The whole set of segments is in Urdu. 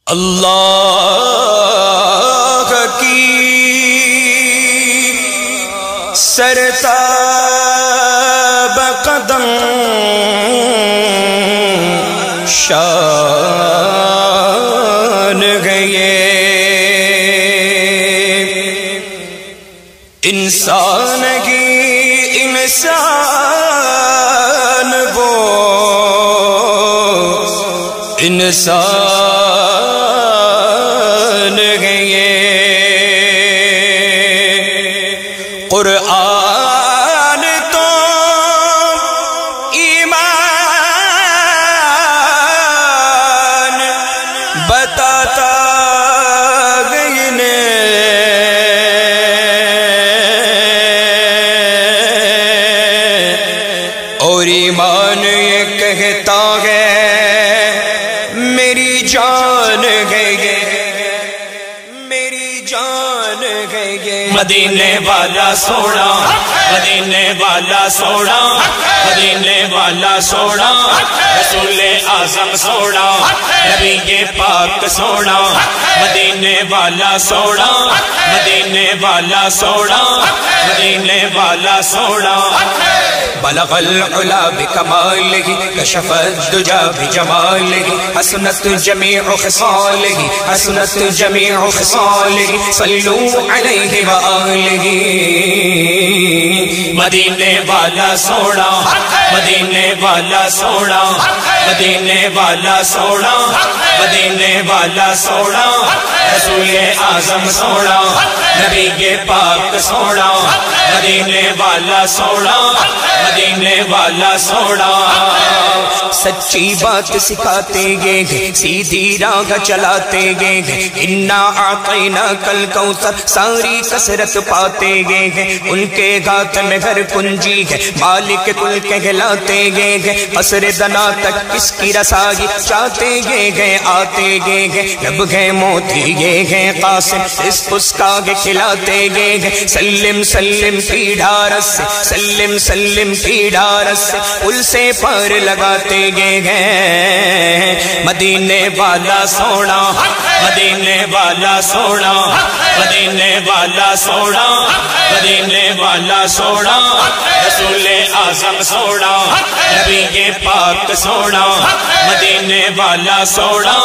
اللہ کی سرتاب قدم شان گئے انسان کی انسان وہ انسان گئے قرآن تو ایمان بتاتا گئی نے اور ایمان یہ کہتا ہے میری جان گئے میری جان گئے مدینے والا سونا مدینے والا سونا مدینے والا سونا رسول اعظم سونا نبی پاک سونا مدینے والا سونا مدینے والا سونا مدینے والا سونا بلغ العلا بکمالہ کشف الدجا بجمالہ حسنت جمیع خصالہ حسنت جمیع خصالہ صلو علیہ وآلہ مدینے والا سونا مدینے والا سونا مدینے والا سونا مدینے والا سونا رسول اعظم سونا نبی پاک سونا مدینے والا سونا مدینے والا سونا سچی بات سکھاتے گے سیدھی راہ چلاتے گے انا اعطیناک الکوثر ساری کثرت پاتے گے ان کے ہاتھ میں گھر کنجی ہے مالک کل کہلاتے گے قصر دنا تک کس کی رسائی چاہتے گے آتے گے جب گئے موتی گے قاسم اس پسکا گے کھلاتے گے سلم سلم کی ڈھارس سے سلم سلم کی ڈھارس سے پل سے پر لگاتے گے مدینے والا سونا مدینے والا سونا مدینے والا سونا مدینے والا سونا رسول اعظم سونا نبی پاک سونا مدینے والا سونا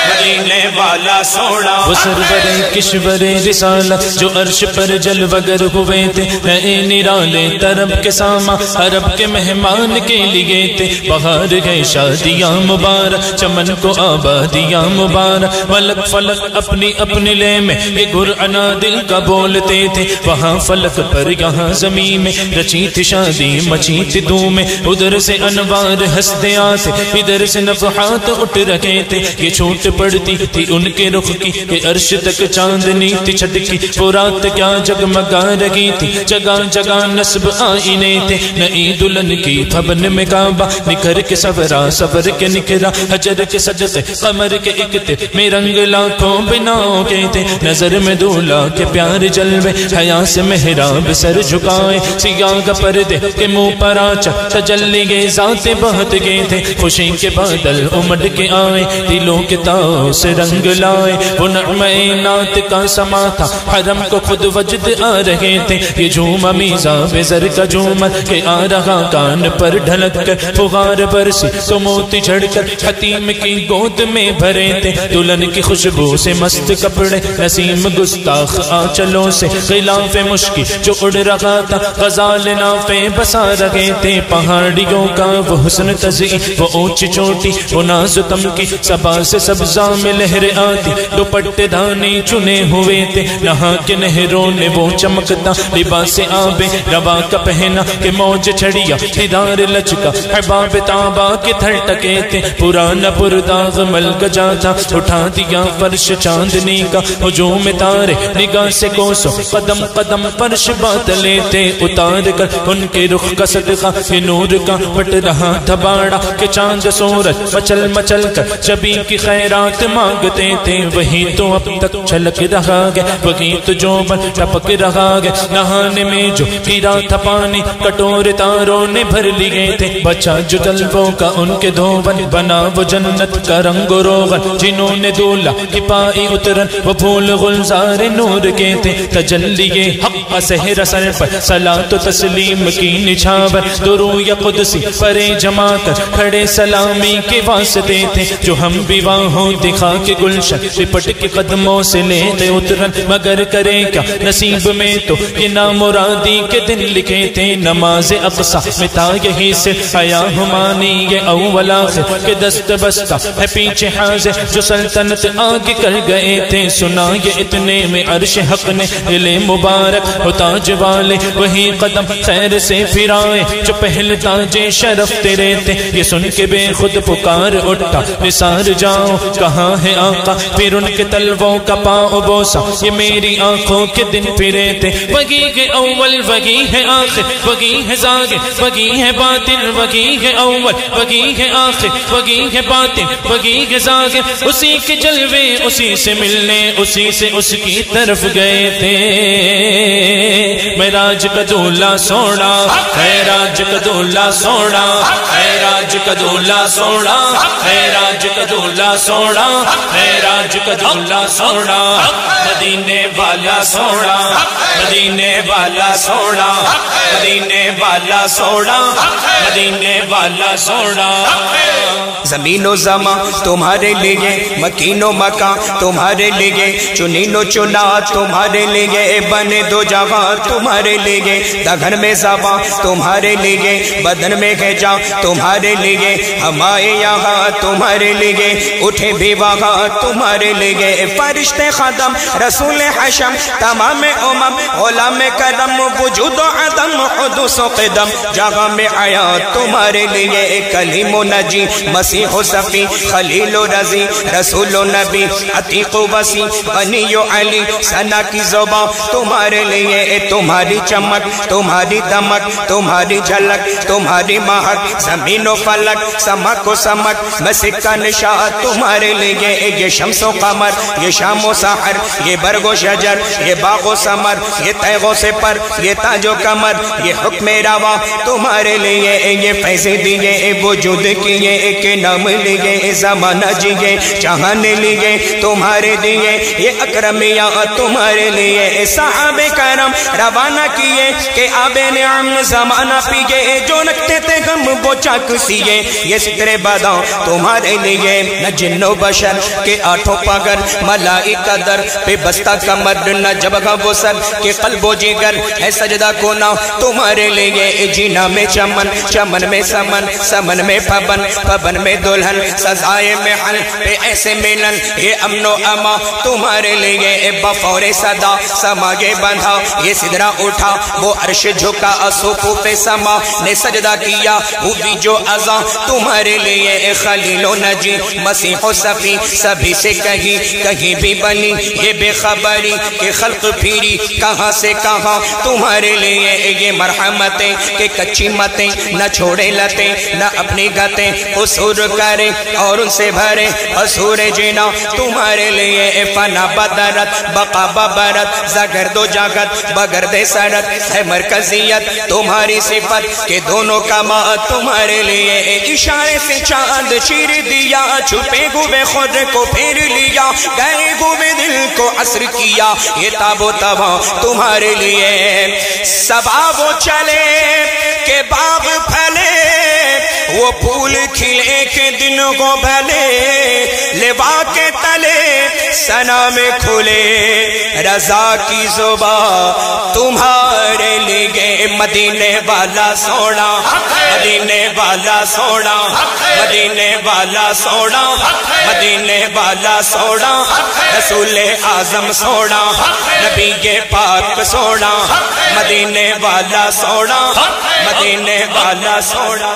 مدینے والا سونا وہ سرور کشور رسالت جو عرش پر جلوگر ہوئے تھے نئے نرالے طرب کے ساما عرب کے مہمان کے لیے تھے بہار گئے شادیاں مبارک چمن کو آبادیاں مبارک ملک فلک اپنی اپنی لے میں یہ قرآن دل کا بولتے تھے وہاں فلک پر یہاں زمین میں رچی تھی شادی مچی تھی دھوم میں ادھر سے انوار ہنستے آتے ادھر سے نفحات اٹھ رکھے تھے یہ چھوٹ پڑتی تھی ان کے رخ کی کہ عرش تک چاندنی تھی چھٹکی وہ رات کیا جگمگا رہی تھی جگہ جگہ نصب آئینے تھے نئی دلہن کی بھون میں کعبہ نکھر کے سورا صبر کے نکھرا حجر کے سجدے قمر کے اکتے میں رنگ لاکھوں بناؤں کے تھے نظر میں دولہا کے پیار جلوے حیا سے محراب سر جھکائے سیاہ پردے کے منہ پر آچا تجلی ذات بہت گئے تھے خوشی کے بادل امڑ کے آئے دلوں کے تاؤ سے رنگ لائے وہ نغمہ نعت کا سما تھا حرم کو خود وجد آ رہے تھے یہ جھوم میزا وزر کا جھومر کہ آ رہا کان پر ڈھلک کر فغار برسی تو موتی جھڑ کر حتیم کی گود میں بھرے تھے دلہن کی خوشبو سے مست کپڑے نسیم گستاخ آنچلوں سے غلاف مشکی جو اڑ رہا تھا غزال نافیں بسا رہے تھے پہاڑیوں کا وہ حسن تزئی وہ اونچی چوٹی وہ ناز تم کی صبا سے سبزہ میں لہر آتی دوپٹے دھانی چنے ہوئے تھے نہا کے نہروں نے وہ چمکتا لباس آب روا کا پہنا کہ موج چھڑیا دیدار لچکا حباب تابا کے تھر ٹکے تھے پرانا پرداغ مل گجا تھا اٹھا دیا فرش چاندنی کا ہجوم تارے نگاہ سے کوسو قدم قدم فرش بات لیتے اتار کر ان کے رخ کا صدقہ یہ نور کا پٹ رہا تھا باڑا کہ چاند سورج مچل مچل کر جبی کی خیرات مانگتے تھے وہی تو اب تک چھلک رہا گے، وہی تو جو بن ٹپک رہا گے، نہانے میں جو گرا تھا پانی کٹورے تاروں نے بھر لیے تھے، بچا جو جلووں کا ان کے دھوبن، بنا وہ جنت کا رنگ و روغن، جنہوں نے دولہ کی پائی اترن وہ پھول گلزار نور کے تھے، تجلی حق سحر سر پر صلاۃ و تسلیم کی نچھاور، درو یا قدسی پرے جما کر کھڑے سلامی کے واسطے تھے، جو ہم بھی واہوں دکھا کے گلشن لپٹ کے قدموں سے لیتے اترن، مگر کرے کیا نصیب میں تو یہ نامرادی کے دن لکھے تھے، نماز اقصیٰ میں تھا یہی سے حیا ہمانی یہ اول آخر کے دست بستہ ہے پیچھے حاضر، جو سلطنت آگے کر گئے تھے، سنا یہ اتنے میں عرش حق نے دل مبارک ہو تاج والے وہی قدم خیر سے پھرائے، جو پہل تاج شرف تیرے تھے، یہ سن کے بے خود پکار اٹھا نثار جاؤ کہاں ہے آقا، پھر ان کے تلووں کا پاؤ بوسا، یہ میری آنکھوں کے دن پھرے تھے، وہی ہے اول وہی ہے آخر، وہی ہے ظاہر وہی ہے باطن، وہی ہے اول وہی ہے آخر، وہی ہے باطن وہی ہے ظاہر، اسی کے جلوے اسی سے ملنے اسی سے اس کی طرف گئے تھے، معراج کا دولہ سونا، معراج کا دولہ سونا، معراج کا دولہ سونا، معراج کا دولہ سونا، معراج کا دولہ سونا، مدینے والا سونا، مدینے والا سونا، مدینے والا سونا، مدینے والا سونا، زمین و زمان تمہارے لیے، مکین و مکان تمہارے لیے، چنین و چنا تمہارے لیے، بنے دو جہاں تمہارے لیے، دگن میں زبان تمہارے لیے، بدن میں گھجا تمہارے لیے، ہمارے یہاں تمہارے لیے، اٹھے بھی وہاں تمہارے لیے، فرشتے خدم رسول حشم تمام امم غلام کرم، وجود و عدم حدوث و قدم، جہاں میں آیا تمہارے لیے، کلیم و نجی مسیح و صفی خلیل و رضی رسول و نبی عتیق و وسیع غنی و علی، ثنا کی زبان تمہارے لیے، تمہاری چمک تمہاری دمک تمہاری جھلک تمہاری مہک، زمین و فلک سمک و سمک مسک کا نشان تمہارے لیے، یہ شمس و قمر یہ شام و سحر، یہ برگ و شجر یہ باغ و ثمر، یہ تیغ و سپر یہ تاج و کمر، یہ حکم روا تمہارے لیے، یہ فیض دیے وجود کیے، ایک نام لیے زمانہ جیے، چاہنے لیے تمہارے لیے، یہ اکرمیاں تمہارے لیے، صحابہ کرم روانہ کیے کہ آب نعم زمانہ پیے، جو رکھتے تھے ہم وہ چاک سیے، یہ ستر باداں تمہارے لیے، نہ جن و بشر کے آٹھوں پاگر، ملائکہ در پہ بستہ کمر، نہ جبگہ وہ سر کے قلب و جگر، ہے سجدہ کونا تمہارے لیے، جینا میں چمن چمن میں سمن سمن میں پبن پبن میں دلہن، سزائے محل پہ ایسے ملن، یہ امن و اما تمہارے لیے، بفور صدا سماگے بندھا، یہ سدرہ اٹھا وہ عرش جھکا، اصوفو پہ سما نے سجدہ کیا، ہوئی جو ازاں تمہارے لیے، خلیل و نجی مسیح و صفی سبھی سے کہیں بھی بنی یہ بے خبری کہ خلق پھیری کہاں سے کہاں تمہارے لیے، یہ مرحمتیں کہ کچی متیں نہ چھوڑے لتیں نہ اپنی گتیں قصور کرے اور ان سے بھرے حصور جینا تمہارے لیے، فنا بدرت بقا ببرت زگرد و جاگت بگرد سرت، ہے مرکزیت تمہاری صفت کہ دونوں کما تمہارے لیے، اشارے سے چاند چیر دیا، چھپے ہوئے خود کو پھیر لیا، گئے ہوئے دل کو عصر کیا، یہ تاب و تباں تمہارے لیے، صبا وہ چلے کہ باغ پھلے، وہ پھول کھلے کے دن کو بھلے، لوا کے تلے سنا میں کھلے، رضا کی زبان تمہارے لیے، مدینے والا سونا مدینے والا سونا مدینے والا سونا مدینے والا سونا رسول اعظم سونا نبی کے پاک سونا مدینے والا سونا مدینے والا سونا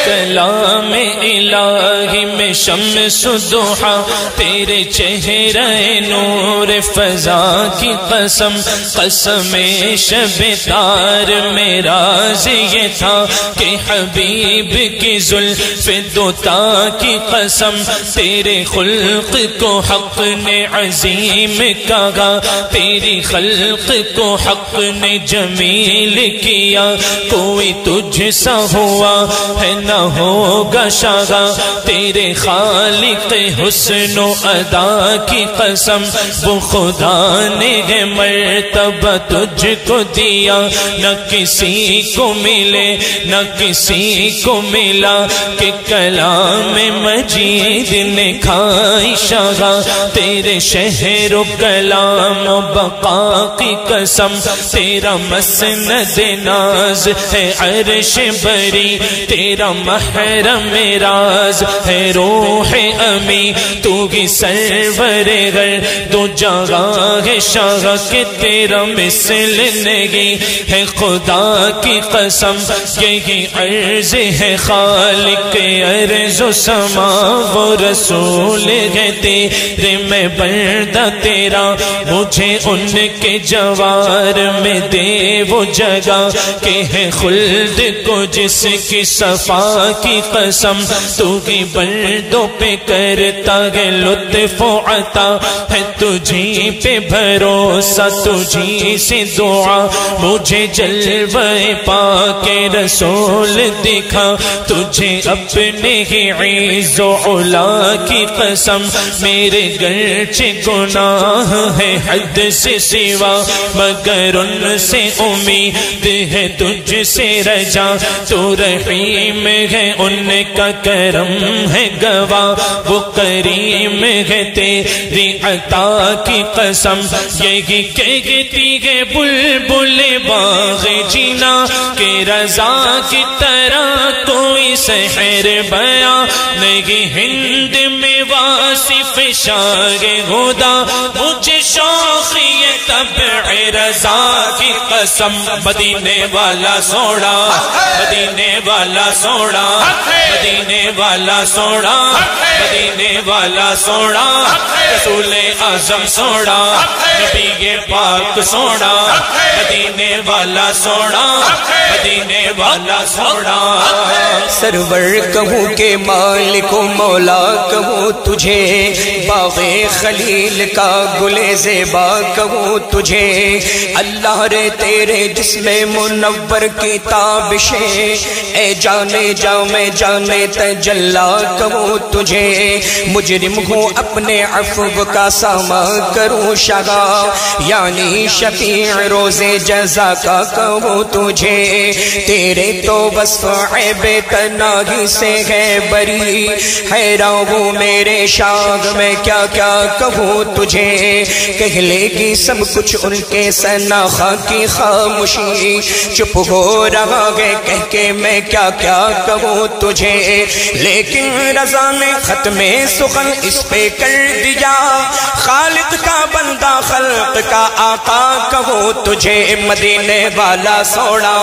کلام الہی میں شمس ضحیٰ تیرے چہرے نور فضا کی قسم قسم شب تار میں راز یہ تھا کہ حبیب کی زلف دوتا کی قسم تیرے خلق کو حق نے عظیم کہا تیری خلق کو حق نے جمیل کیا کوئی تجھ سا ہوا ہے نہ ہوگا شاگا تیرے خالق حسن و ادا کی قسم وہ خدا نے ہے مرتبہ تجھ کو دیا نہ کسی کو ملے نہ کسی کو ملا کہ کلام مجید نے کھائی شاگا تیرے شہر و کلام و بقا کی قسم تیرا مسند ناز ہے عرش بری تیرا محرم راز ہے روح امی تو ہی سرور غر دو جگہ ہے شاہ کہ تیرا مثل نہیں ہے خدا کی قسم یہی عرض ہے خالق ارض و سما وہ رسول ہے تیرے میں بندہ تیرا مجھے ان کے جوار میں دے وہ جگہ کہ ہے خلد کو جس کی صفا کی قسم تو ہی بندوں پہ کرتا ہے لطف و عطا ہے تجھی پہ بھروسہ تجھی سے دعا مجھے جلوہ پاک رسول دکھا تجھے اپنے ہی عز و علا کی قسم میرے گرچہ گناہ ہے حد سے سوا مگر ان سے امید ہے تجھ سے رجا تو رحیم ہے ان کا کرم ہے گواہ وہ کریم ہے تیری عطا کی قسم یہی کہتی ہے بلبل باغ جینا کہ رضا کی طرح کوئی سحر بیاں نہیں ہند میں واصف شاہ خدا مجھے شوق یہ طبع رضا کی قسم مدینے والا سوڑا مدینے والا سوڑا مدینے والا سوڑا مدینے والا سوڑا رسول اعظم سوڑا نبی کے پاک سوڑا مدینے والا سوڑا مدینے والا سوڑا سرور کہوں کہ مالک و مولا کہوں تجھے باغ خلیل کا گل زیبا کہوں تجھے اللہ رے تیرے جسم منور کی تابشیں اے جانے جا میں جانے تجلا کہوں تجھے مجرم ہوں اپنے عفو کا ساما کروں شگا یعنی شفیع روز جزا کا کہوں تجھے تیرے تو وصف عیب تناہی سے ہے بری حیران ہوں میرے شاگ میں کیا کیا کہوں تجھے کہہ لے گی سب کچھ ان کے سناخا کی خاموشی چپ ہو رہا ہے کہہ کے میں کیا کیا کہوں تجھے لیکن رضا نے ختم سخن اس پہ کر دیا خالق کا بندہ خلق کا آقا کہوں تجھے مدینے والا سوڑا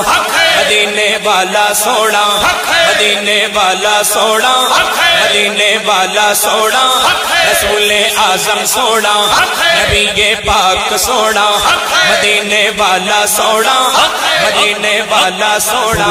مدینے والا سوڑا مدینے والا سوڑا مدینے والا سوڑا رسول اعظم سوڑا نبی کے پاک سوڑا مدینے والا سوڑا مدینے والا سوڑا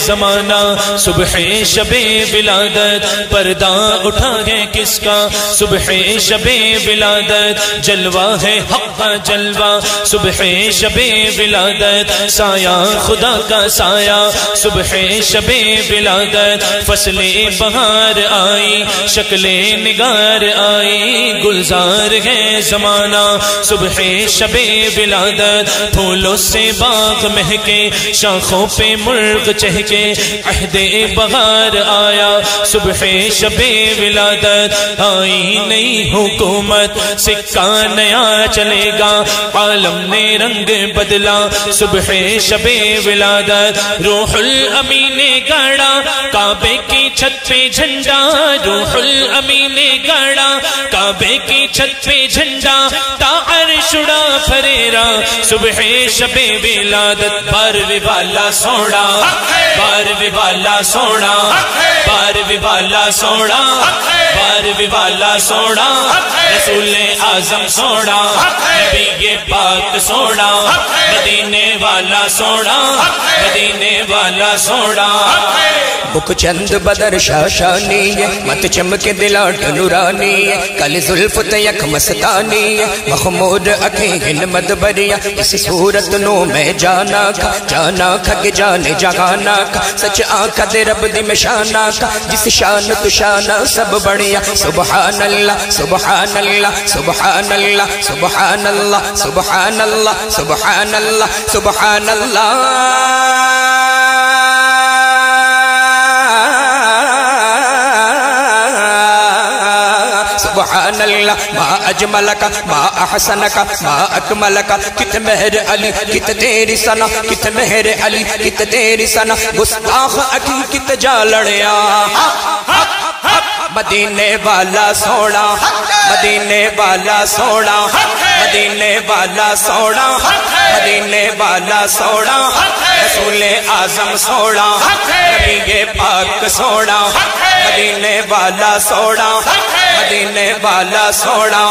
زمانہ صبح شب ولادت پردہ اٹھا ہے کس کا صبح شب ولادت جلوہ ہے حق کا جلوہ صبح شب ولادت سایہ خدا کا سایہ صبح شب ولادت فصل بہار آئی شکل نگار آئی گلزار ہے زمانہ صبح شب ولادت پھولوں سے باغ مہکے شاخوں پہ مرغ چہکے عہد بہار آیا صبح شب ولادت آئی نئی حکومت سکہ نیا چلے گا عالم نے رنگ بدلا صبح شب ولادت روح الامین گاڑا کعبے کی چھت پہ جھنڈا روح الامین گاڑا کعبے کی چھت پہ جھنڈا تا عرش اڑا پھریرا صبح شب ولادت بارویں والا سونا بارویں والا سونا بارویں والا سونا بارویں والا سونا رسول اعظم سونا نبی پاک سونا مدینے والا سونا مدینے والا سونا بک چند بدر شاشانی مت چمک دلاٹ نورانی کل زلف تیک مستانی محمود اکھیں مدبریا اس صورت نو میں جانا کھا کہ جانے جہانا کھا سچ آنکھا دے رب دی میں شانا کھا جس شان تو شانا سب بڑھیا سبحان اللہ سبحان اللہ سبحان اللہ سبحان اللہ سبحان اللہ سبحان اللہ سبحان اللہ سبحان اللہ ما اجملک ما احسنک ما اکملک کت مہر علی کت تیری سنا کت مہر علی کت تیری سنا گستاخ اکی کت جا لڑیا مدینے والا سونا مدینے والا سونا مدینے والا سونا مدینے والا سونا رسول اعظم سونا نبی پاک سونا مدینے والا سونا مدینے والا سونا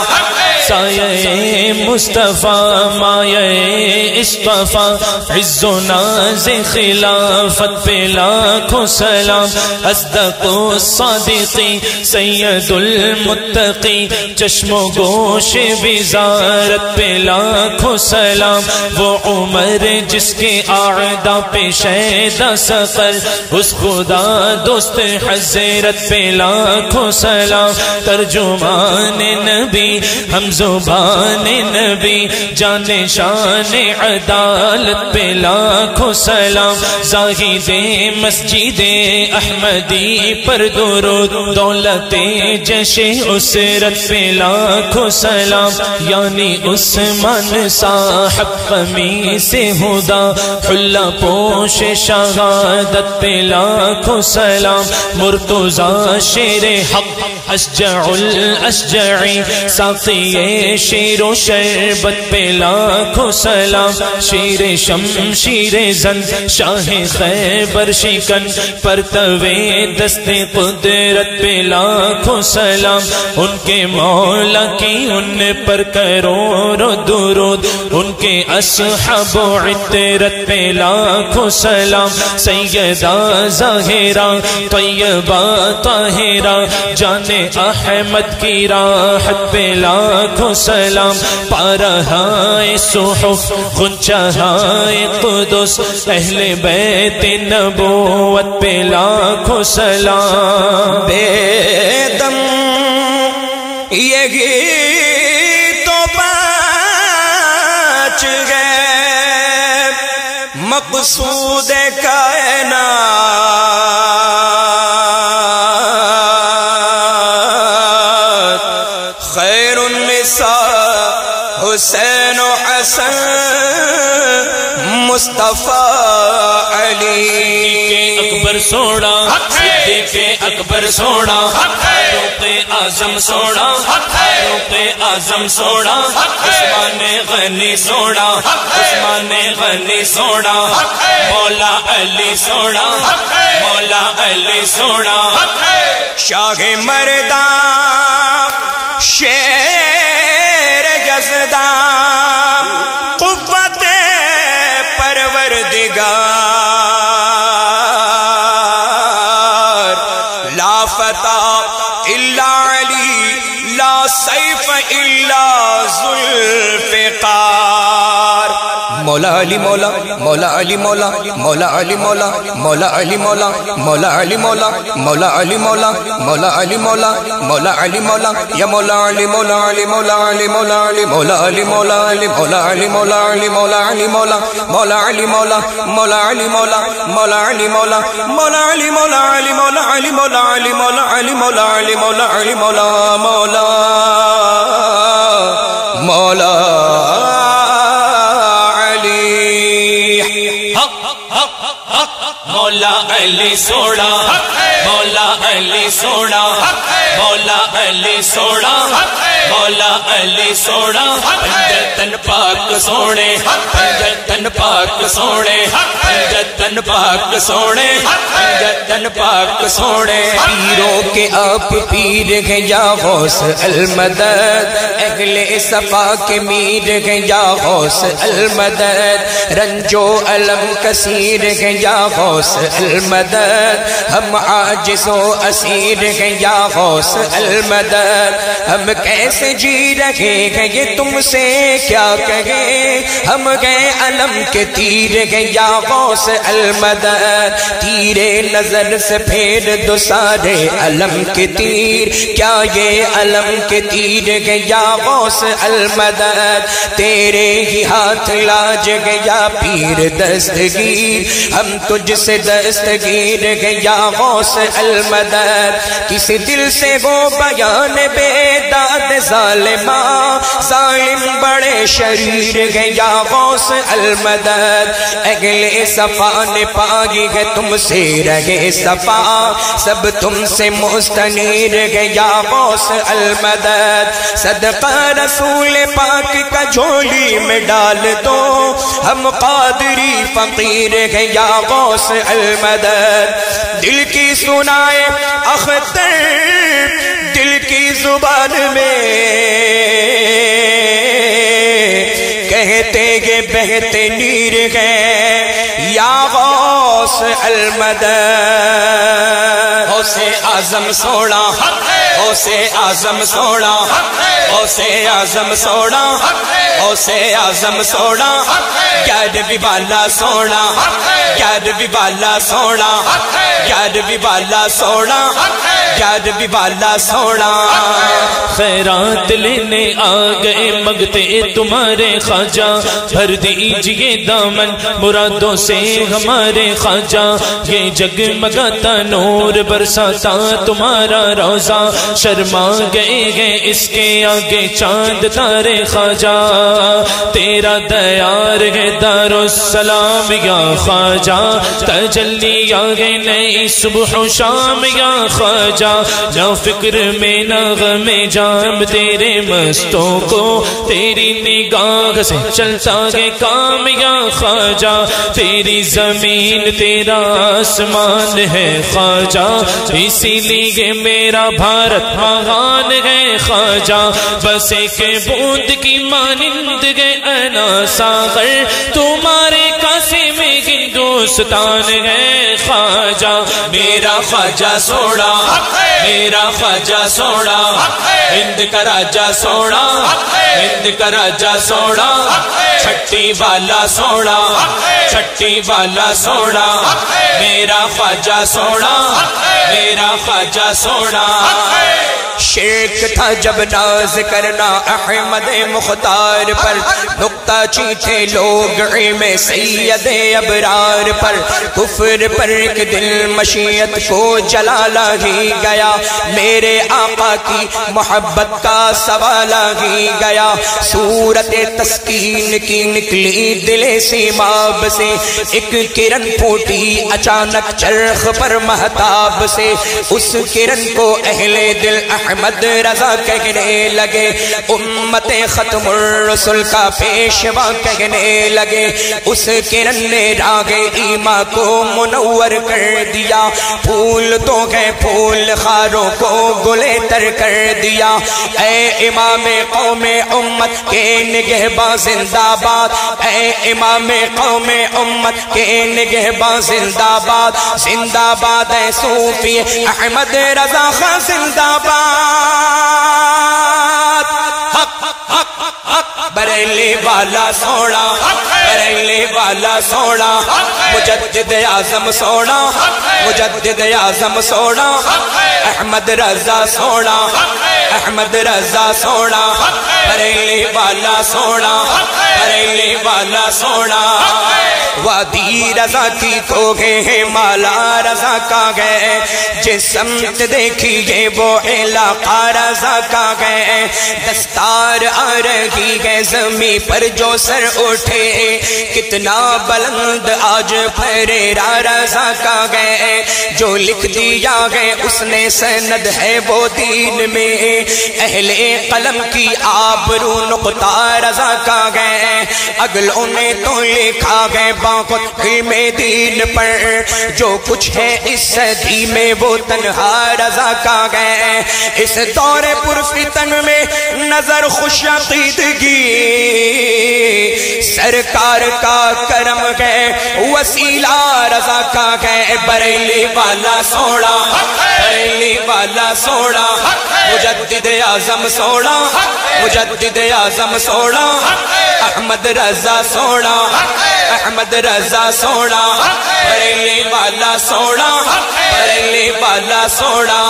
سایہ مصطفیٰ مایہ اصطفیٰ عز و ناز خلافت پہ لاکھوں سلام اصدق الصادقی سید المتقی چشم و گوش وزارت پہ لاکھوں سلام وہ عمر جس کے اعداء پہ شیدا سقر اس خدا دوست حضرت پہ لاکھوں سلام ترجمان نبی ہم زبان نبی جان شان عدالت پہ لاکھوں سلام زاہد مسجد احمدی پر درود دولت جش اسرت پہ لاکھوں سلام یعنی عثمان صاحب قمیص ہدا حلہ پوش شہادت پہ لاکھوں سلام مرتضی شیر حق اشجع الاشجعی ساقی شیر و شربت پہ لاکھوں سلام شیر شمشیر زن شاہ خیبر شکن پرتوے دست قدرت پہ لاکھوں سلام ان کے مولا کی ان پر کروڑوں درود ان کے اصحاب و عطرت پہ لاکھوں سلام سیدہ ظاہرہ طیبہ طاہرہ جان احمد کی راحت پہ لاکھوں سلام پارہائے صحف غنچہائے قدس اہل بیت نبوت پہ لاکھوں سلام بے دم یہی تو بچ گئے مقصود کائنات خیر النساء حسین و حسن مصطفیٰ علی اکبر سوڑا صدیق اکبر سوڑا فاروق اعظم سوڑا فاروق اعظم سوڑا عثمان غنی سوڑا عثمان غنی سوڑا مولا علی سوڑا مولا علی سوڑا شاہ مردان شیر جزدان قوت پروردگار لا فتح الا علی لا سیف الا ذوالفقار مولا علی مولا مولا علی مولا مولا علی مولا مولا علی مولا مولا علی مولا مولا علی مولا مولا علی مولا مولا علی مولا یا مولا علی مولا علی مولا علی مولا علی مولا علی مولا علی مولا علی مولا علی مولا علی مولا مولا علی مولا مولا علی مولا مولا علی مولا مولا علی مولا علی مولا علی مولا علی مولا علی مولا علی مولا علی مولا مولا مولا مولا علی سوڑا مولا علی سوڑا مولا علی سوڑا مولا علی سونا پنجتن پاک سونے پنجتن پاک سونے پنجتن پاک سونے پنجتن پاک سونے پیروں کے آپ پیر ہیں یا غوث المدد اہل صفا کے میر ہیں یا غوث المدد رنج و علم کثیر ہیں یا غوث المدد ہم عاجز و اسیر ہیں یا غوث المدد ہم کیسے جی رہے ہیں یہ تم سے کیا کہیں ہم گئے علم کے تیر ہیں یا غوث المدد تیرے نظر سے پھیر دو سارے علم کے تیر کیا یہ علم کے تیر ہیں یا غوث المدد تیرے ہی ہاتھ لاج ہیں یا پیر دستگیر ہم تجھ سے دستگیر ہیں یا غوث المدد کسی دل سے وہ بیان بے داد ظالمہ ظالم بڑے شریر ہیں یا غوث المدد اہل صفا نے پائی ہے تم سے رہے صفا سب تم سے مستنیر ہے یا غوث المدد صدقہ رسول پاک کا جھولی میں ڈال دو ہم قادری فقیر ہیں یا غوث المدد دل کی سنائے اختر دل کی زبان میں کہتے گے بہتے نیر گئے یا غوث المدد غوث اعظم سونا غوث اعظم سونا غوث اعظم سونا غوث اعظم سونا گیارہویں والا سونا گیارہویں والا سونا گیارہویں والا سونا گیارہویں والا سونا خیرات لینے آ گئے مگتے تمہارے خواجہ بھر دیجئے دامن مرادوں سے ہمارے خواجہ یہ جگمگاتا نور برساتا تمہارا روزہ شرما گئے ہیں اس کے آگے چاند تارے خواجہ تیرا دیار ہے دار السلام یا خواجہ تجلی آگے نئی صبح و شام یا خواجہ نہ فکر میں نہ غم جام تیرے مستوں کو تیری نگاہ سے چلتا گے کام یا خواجہ تیری زمین تیرا آسمان ہے خواجہ اسی لیے میرا بھارت مہان ہے خواجہ بس ایک بوند کی مانند گئے انا ساغر تمہارے کاسے میں ہندوستان ہے خواجہ میرا خواجہ سونا میرا خواجہ سونا ہند کا راجہ سونا ہند کا راجہ سونا چھٹی والا سونا چھٹی والا سونا میرا خواجہ سونا میرا خواجہ سونا شرک تھا جب ناز کرنا احمد مختار پر نکتہ چیٹھے لوگ علم سید ابرار پر کفر پر ایک دل مشیت کو جلالا ہی گیا میرے آقا کی محبت کا سوالا ہی گیا صورت تسکین کی نکلی دل سیماب سے ایک کرن پھوٹی اچانک چرخ پر مہتاب سے اس کرن کو اہل دل احمد رضا کہنے لگے امت ختم الرسل کا پیشوا کہنے لگے اس کرن نے راہ ایمان کو منور کر دیا پھول تو گئے پھول خاروں کو گلے تر کر دیا اے امام قوم امت کے نگہباں زندہ باد اے امام قوم امت کے نگہباں زندہ باد زندہ باد اے صوفی احمد رضا خان زندہ باد بریلی والا سونا بریلی والا سونا مجدد اعظم سونا مجدد اعظم سونا احمد رضا سونا احمد رضا سونا بریلی والا سونا بریلی والا سونا وادی رضا کی کو گئے ہیں مالا رضا کا گئے جس سمت دیکھیے وہ علاقہ رضا کا گئے دستار آ رہی ہے زمین پر جو سر اٹھے کتنا بلند آج پھریرا رضا کا گئے جو لکھ دیا ہے اس نے سند ہے وہ دین میں اہل قلم کی آبرو نقطہ رضا کا گئے اگلوں نے تو لکھا گئے باقت علم دین پر جو کچھ ہے اس صدی میں وہ تنہا رضا کا گئے اس دور پرفتن میں نظر خوش عقیدگی سرکار کا کرم ہے وسیلہ رضا کا گئے بریلی والا سوڑا بریلی والا سوڑا مجدد اعظم سوڑا مجدد اعظم سوڑا احمد رضا سوڑا احمد رضا سوڑا بریلی والا سوڑا بریلی والا سوڑا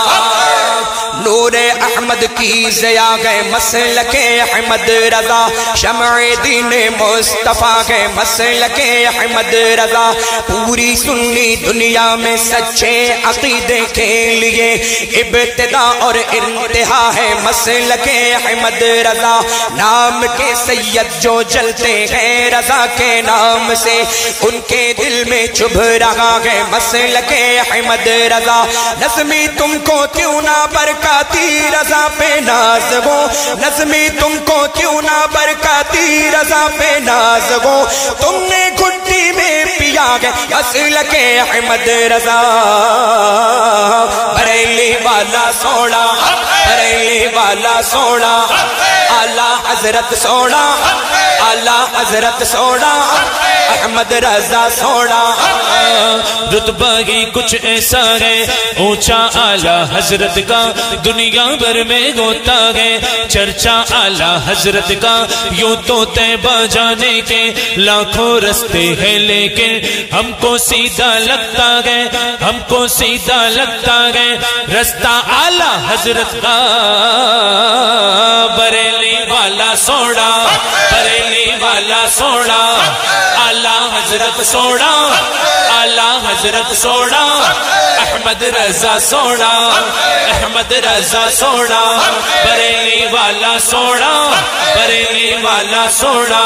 نور احمد کی ضیا گئے مسلک احمد رضا شمع دین مصطفیٰ گئے مسلک احمد رضا پوری سنی دنیا میں سچے عقیدے کے لیے ابتدا اور انتہا ہے مسلک احمد رضا نام کے سید جو جلتے ہیں رضا کے نام سے ان کے دل میں چبھ رہا ہے مسلک احمد رضا نظمی تم کو کیوں نہ برکاتی رضا پہ ناز ہو نظمی تم کو کیوں نہ برکاتی رضا پہ ناز ہو تم نے گھٹی میں پیا ہے مسلک احمد رضا بریلی والا سوڑا بریلی والا سوڑا اعلیٰ حضرت سوڑا اعلیٰ حضرت سوڑا احمد رضا سوڑا رتبہ ہی کچھ ایسا ہے اونچا اعلیٰ حضرت کا دنیا بھر میں ہوتا ہے چرچا اعلیٰ حضرت کا یوں تو طیبہ جانے کے لاکھوں رستے ہیں لیکن ہم کو سیدھا لگتا ہے ہم کو سیدھا لگتا ہے رستہ اعلیٰ حضرت کا بریلی والا سوڑا بریلی والا سوڑا اعلیٰ حضرت سوڑا اعلیٰ حضرت سوڑا احمد رضا سوڑا احمد رضا سوڑا بریلی والا سوڑا بریلی والا سوڑا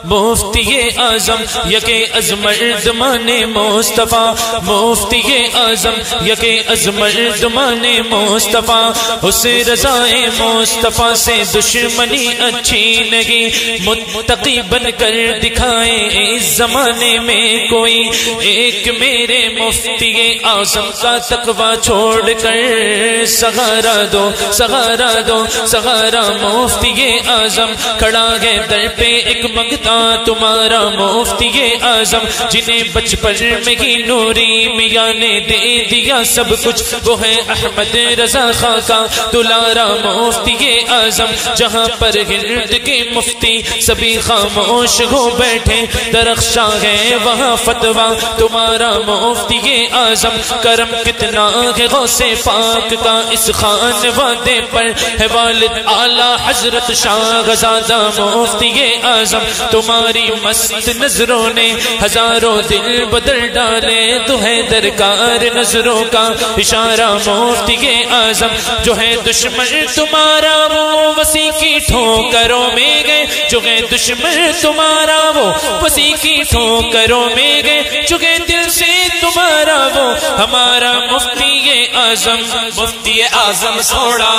مفتی اعظم یک ازمردمان مصطفیٰ مفتی اعظم یک ازمردمان مصطفیٰ اس رضا مصطفیٰ سے دشمنی اچھی نہیں متقی بن کر دکھائے اس زمانے میں کوئی ایک میرے مفتی اعظم کا تقوی چھوڑ کر سہارا دو سہارا دو سہارا مفتی اعظم کھڑا ہے در پہ ایک منگتا تمہارا مفتی اعظم جنہیں بچپن میں ہی نوری میاں نے دے دیا سب کچھ وہ ہے احمد رضا خان کا دلارا مفتی اعظم جہاں پر ہند کے مفتی سبھی خاموش ہو بیٹھے درخشاں ہے وہاں فتویٰ تمہارا مفتی اعظم کرم کتنا ہے غوث پاک کا اس خان وادے پر ہے والد اعلیٰ حضرت شاہزادہ مفتی اعظم تمہاری مست نظروں نے ہزاروں دل بدل ڈالے تو ہے درکار نظروں کا اشارہ مفتی اعظم جو ہے دشمن تمہارا وہ وسیع کی ٹھوکروں میں گئے جو ہے دشمن تمہارا وہ وسیع کی ٹھوکروں میں گئے جو ہے دل سے تمہارا وہ ہمارا مفتی اعظم مفتی اعظم سوڑا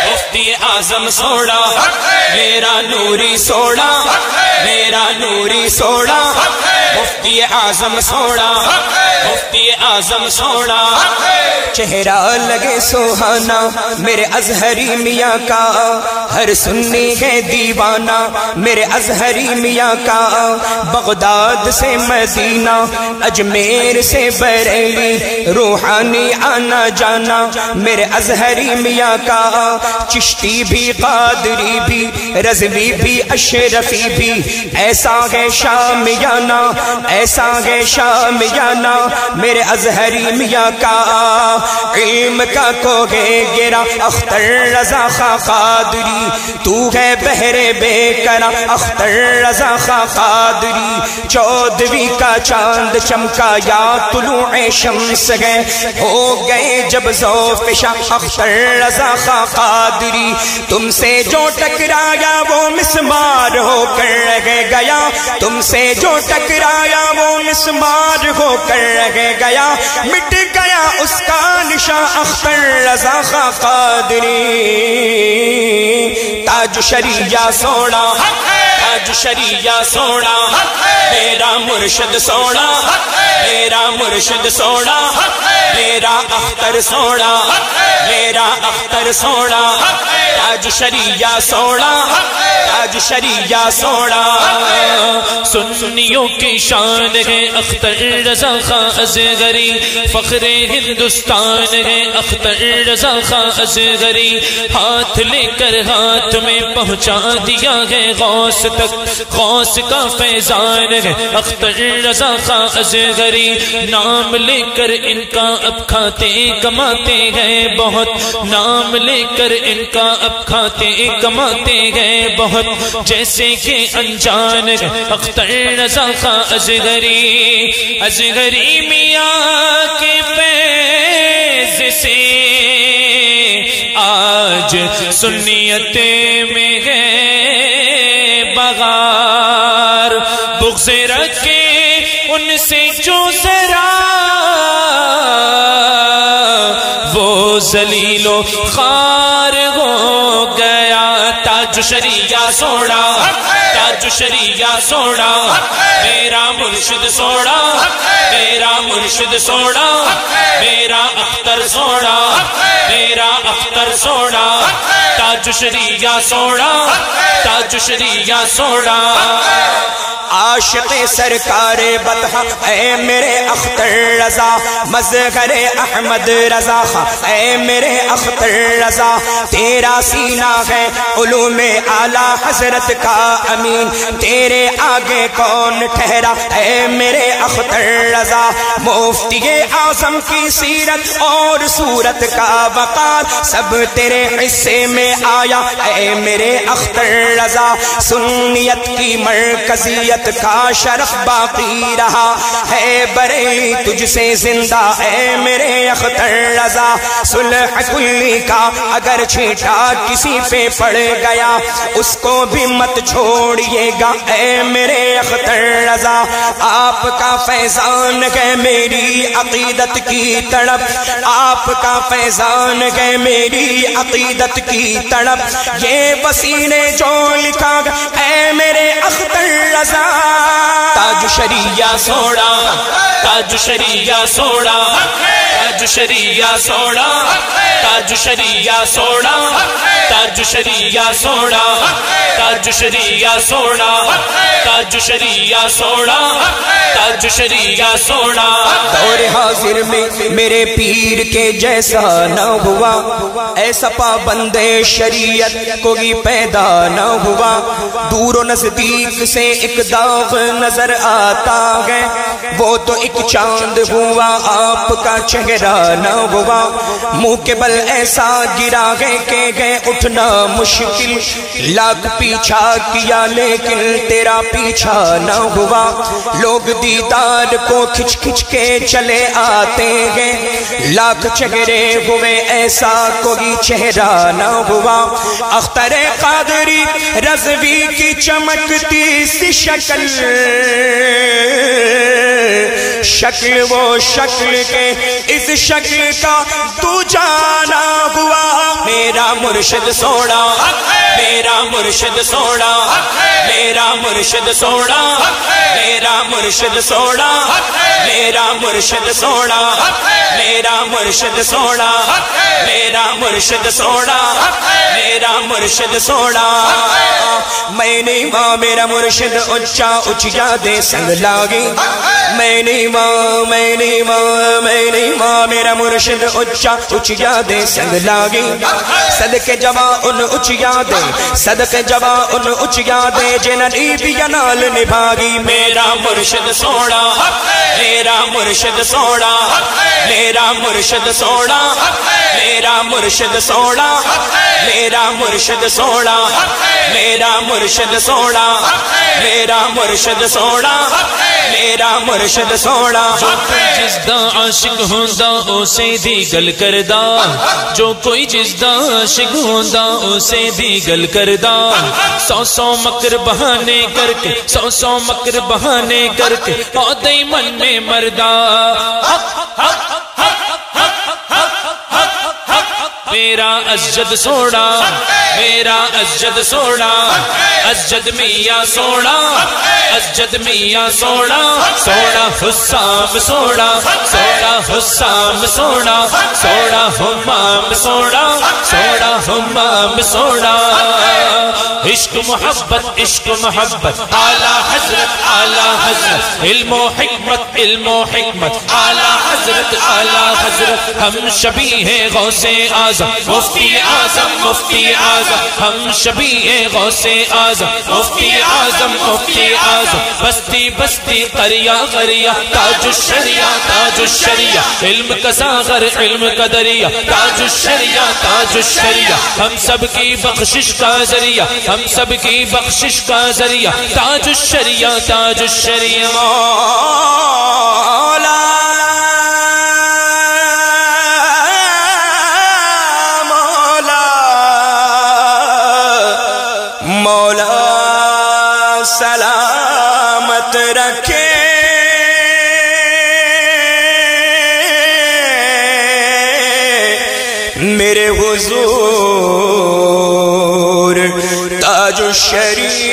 مفتی اعظم سوڑا میرا نوری سوڑا میرا نوری سوڑا مفتی اعظم سوڑا مفتی اعظم سوڑا چہرہ لگے سوہانا میرے ازہری میاں کا ہر سنی ہے دیوانہ میرے ازہری میاں کا بغداد سے مدینہ اجمیر سے بریلی روحانی آنا جانا میرے ازہری میاں کا چشتی بھی قادری بھی رضوی بھی اشرفی بھی ایسا ہے شامیانہ ایسا ہے شامیانہ میرے ازہری میاں کا، علم کا کوہ گرا اختر رضا خاں قادری، تو ہے بحر بے کرا اختر رضا خاں قادری، 14ویں کا چاند چمکا یا طلوع شمس ہے، ہو گئے جب ذوف شاہ اختر رضا خاں قادری، تم سے جو ٹکرایا وہ مسمار ہو کر رہ گیا، تم سے جو ٹکرایا وہ مسمار ہو کر رہ گیا، مٹ گیا اس کا نشاں اختر رضا خاں قادری، تاج شریعہ سونا، تاج شریعہ سونا، میرا مرشد سونا، میرا مرشد سونا، میرا اختر سونا، میرا اختر سونا، تاج شریعہ سونا، تاج شریعہ سونا، سنیوں کی شان ہے اختر رضا خاں اصغری، فخر ہندوستان ہے اختر رضا خاں اصغری، ہاتھ لے کر ہاتھ میں پہنچا دیا ہے غوث تک، غوث کا فیضان ہے اختر رضا خاں اصغری، نام لے کر ان کا اب کھاتے کماتے ہیں بہت، نام لے کر ان کا اب کھاتے کماتے ہیں بہت، جیسے کہ انجان ہے اختر رضا خاں اصغری، اصغری میاں کے فیض سے آج سنیت میں ہے بغار، بغض رکھے ان سے جو ذرا وہ ذلیل و خوار ہو گیا، تاج شریعہ سونا، تاج شریعہ سونا، میرا مرشد سونا، میرا مرشد سونا، میرا اختر سونا، میرا اختر سونا، تاج شریعہ سونا، تاج شریعہ سونا، عاشق سرکار بطحہ اے میرے اختر رضا، مظہر احمد رضا اے میرے اختر رضا، تیرا سینہ ہے علوم اعلیٰ حضرت کا امین، تیرے آگے کون ٹھہرا اے میرے اختر رضا، مفتی اعظم کی سیرت اور صورت کا وقار سب تیرے حصے میں آیا اے میرے اختر رضا، سنیت کی مرکزیت کا شرف باقی رہا ہے بریلی تجھ سے زندہ اے میرے اختر رضا، صلح کلی کا اگر چھیٹا کسی پہ پڑ گیا اس کو بھی مت چھوڑیے گا اے میرے اختر رضا، آپ کا فیضان ہے میری عقیدت کی تڑپ، آپ کا فیضان ہے میری عقیدت کی تڑپ، یہ وسیلے جو لکھا اے میرے اختر رضا، تاج شریعہ سونا، تاج شریعہ سونا، تاج شریعہ سونا، تاج شریعہ سونا، تاج شریعہ سونا، تاج شریعہ سونا، تاج شریعہ سونا، تاج شریعہ سونا، دور حاضر میں میرے پیر کے جیسا نہ ہوا، ایسا پابند شریعت کوئی پیدا نہ ہوا، دور و نزدیک سے ایک داغ نظر آتا ہے، وہ تو ایک چاند ہوا آپ کا چہرہ نہ ہوا، منہ کے بل ایسا گرا ہے کہ گئے اٹھنا مشکل، لاکھ پیچھا کیا لیکن تیرا پیچھا نہ ہوا، لوگ دیدار کو کھچ کھچ کے چلے آتے ہیں، لاکھ چہرے ہوئے ایسا کوئی چہرہ نہ ہوا، اختر قادری رضوی کی چمکتی سی شکل، شکل وہ شکل کے اس شکل کا تو جانا ہوا، میرا مرشد سونا، میرا مرشد سونا، میرا مرشد سونا، میرا مرشد سونا، میرا مرشد سونا، میرا مرشد سونا، میرا مرشد سونا، میرا مرشد سونا، میں نہیں ماں میرا مرشد اچھا اچھا دے سنگ لاگی، میں نہیں ماں میں نہیں ماں میں نہیں ماں میرا مرشد اچھا اچھا دے سنگ لاگی، صدقے جوان ان اچھا دے صدقے جوا ان اچیا دے جنہی بھی نال نبھاگی میرا مرشد سونا میرا مرشد سونا میرا مرشد سونا میرا مرشد سونا میرا مرشد سونا میرا مرشد سونا میرا مرشد سونا میرا مرشد سونا جو کوئی جس دا عاشق ہوندا اسے دی گل کردا جو کوئی جس دا عاشق ہوندا اسے دی گل کردا سو سو مکر بہانے کر کے سو سو مکر بہانے کر کے پودے من میں مردا میرا اسجد سونا میرا اسجد سونا اسجد میاں سونا اسجد میاں سونا سونا حسام سونا سونا حسام سونا سونا حمام سونا سونا حمام سونا عشق محبت اعلی حضرت علم و حکمت اعلی حضرت ہم شبیہ غوث اعظم مفتی اعظم ہم شبیہ غوث اعظم مفتی اعظم بستی بستی قریہ تاج الشریعہ علم کا ساغر علم کا دریا تاج الشریعہ ہم سب کی بخشش کا ذریعہ ہم سب کی بخشش کا ذریعہ تاج الشریعہ مولا سلامت رکھے میرے حضور تاج الشریعہ